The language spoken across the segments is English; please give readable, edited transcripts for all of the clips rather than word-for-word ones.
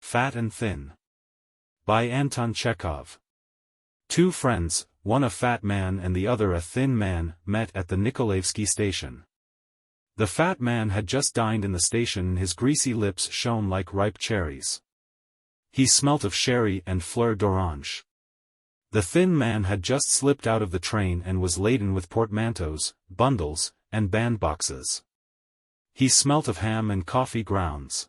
Fat and Thin. By Anton Chekhov. Two friends, one a fat man and the other a thin man, met at the Nikolaevsky station. The fat man had just dined in the station and his greasy lips shone like ripe cherries. He smelt of sherry and fleur d'orange. The thin man had just slipped out of the train and was laden with portmanteaus, bundles, and bandboxes. He smelt of ham and coffee grounds.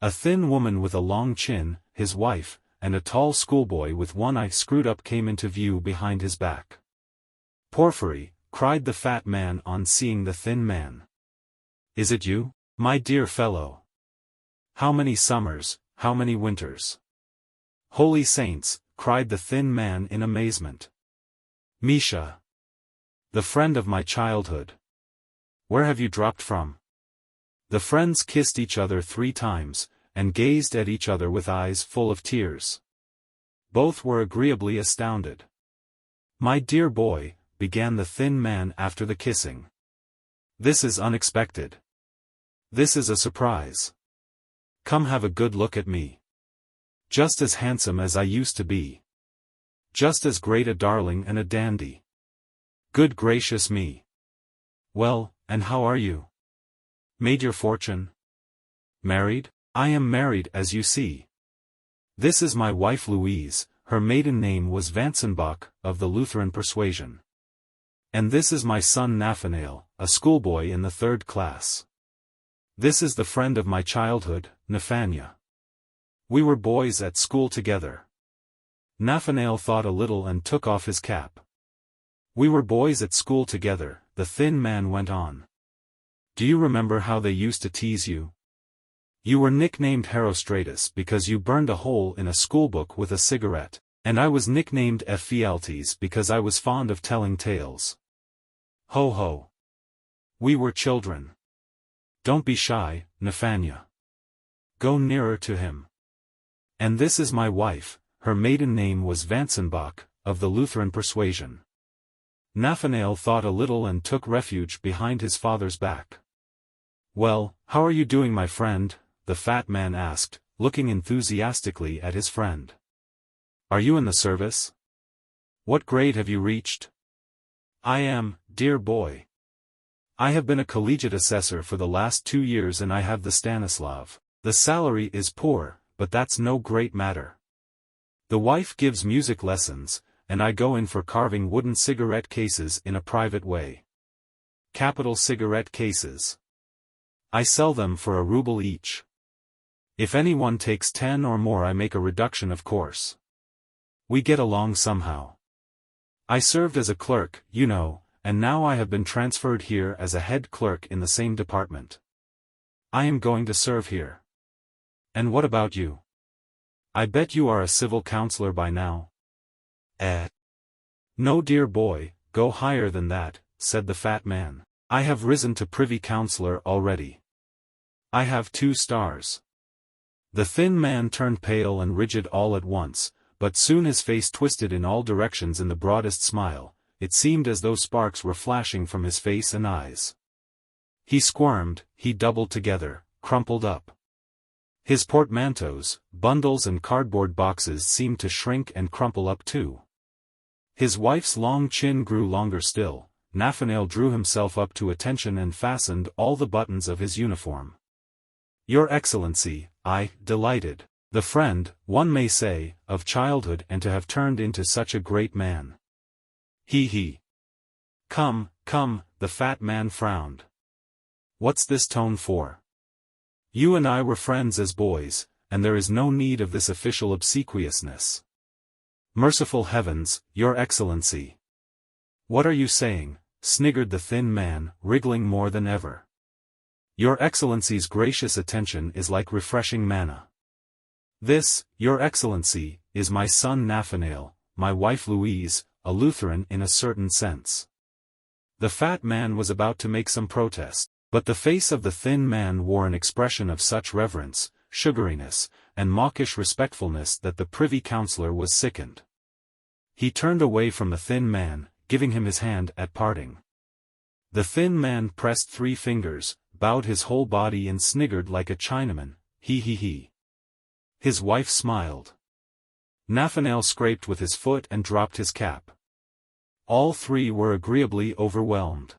A thin woman with a long chin, his wife, and a tall schoolboy with one eye screwed up came into view behind his back. "Porfiry," cried the fat man on seeing the thin man. "Is it you, my dear fellow? How many summers, how many winters?" "Holy saints," cried the thin man in amazement. "Misha! The friend of my childhood. Where have you dropped from?" The friends kissed each other 3 times, and gazed at each other with eyes full of tears. Both were agreeably astounded. "My dear boy," began the thin man after the kissing. "This is unexpected. This is a surprise. Come have a good look at me. Just as handsome as I used to be. Just as great a darling and a dandy. Good gracious me. Well, and how are you? Made your fortune? Married? I am married, as you see. This is my wife Louise, her maiden name was Vansenbach, of the Lutheran persuasion. And this is my son Nathanael, a schoolboy in the 3rd class. This is the friend of my childhood, Nathania. We were boys at school together." Nathanael thought a little and took off his cap. "We were boys at school together," the thin man went on. "Do you remember how they used to tease you? You were nicknamed Herostratus because you burned a hole in a schoolbook with a cigarette, and I was nicknamed Ephialtes because I was fond of telling tales. Ho ho! We were children. Don't be shy, Nathania. Go nearer to him. And this is my wife, her maiden name was Vansenbach, of the Lutheran persuasion." Nathanael thought a little and took refuge behind his father's back. "Well, how are you doing, my friend?" the fat man asked, looking enthusiastically at his friend. "Are you in the service? What grade have you reached?" "I am, dear boy. I have been a collegiate assessor for the last 2 years and I have the Stanislav. The salary is poor, but that's no great matter. The wife gives music lessons, and I go in for carving wooden cigarette cases in a private way. Capital cigarette cases. I sell them for ₹1 each. If anyone takes 10 or more I make a reduction, of course. We get along somehow. I served as a clerk, you know, and now I have been transferred here as a head clerk in the same department. I am going to serve here. And what about you? I bet you are a civil counselor by now." "No, dear boy, go higher than that," said the fat man. "I have risen to privy councillor already. I have 2 stars. The thin man turned pale and rigid all at once, but soon his face twisted in all directions in the broadest smile. It seemed as though sparks were flashing from his face and eyes. He squirmed, he doubled together, crumpled up. His portmanteaus, bundles and cardboard boxes seemed to shrink and crumple up too. His wife's long chin grew longer still. Nathanael drew himself up to attention and fastened all the buttons of his uniform. "Your Excellency, delighted. The friend, one may say, of childhood, and to have turned into such a great man. He. Come, the fat man frowned. What's this tone for? You and I were friends as boys, and there is no need of this official obsequiousness. Merciful heavens, Your Excellency. What are you saying?" sniggered the thin man, wriggling more than ever. "Your Excellency's gracious attention is like refreshing manna. This, Your Excellency, is my son Nathanael, my wife Louise, a Lutheran in a certain sense." The fat man was about to make some protest, but the face of the thin man wore an expression of such reverence, sugariness, and mawkish respectfulness that the privy councillor was sickened. He turned away from the thin man, giving him his hand at parting. The thin man pressed 3 fingers, bowed his whole body and sniggered like a Chinaman. He. His wife smiled. Nathanael scraped with his foot and dropped his cap. All three were agreeably overwhelmed.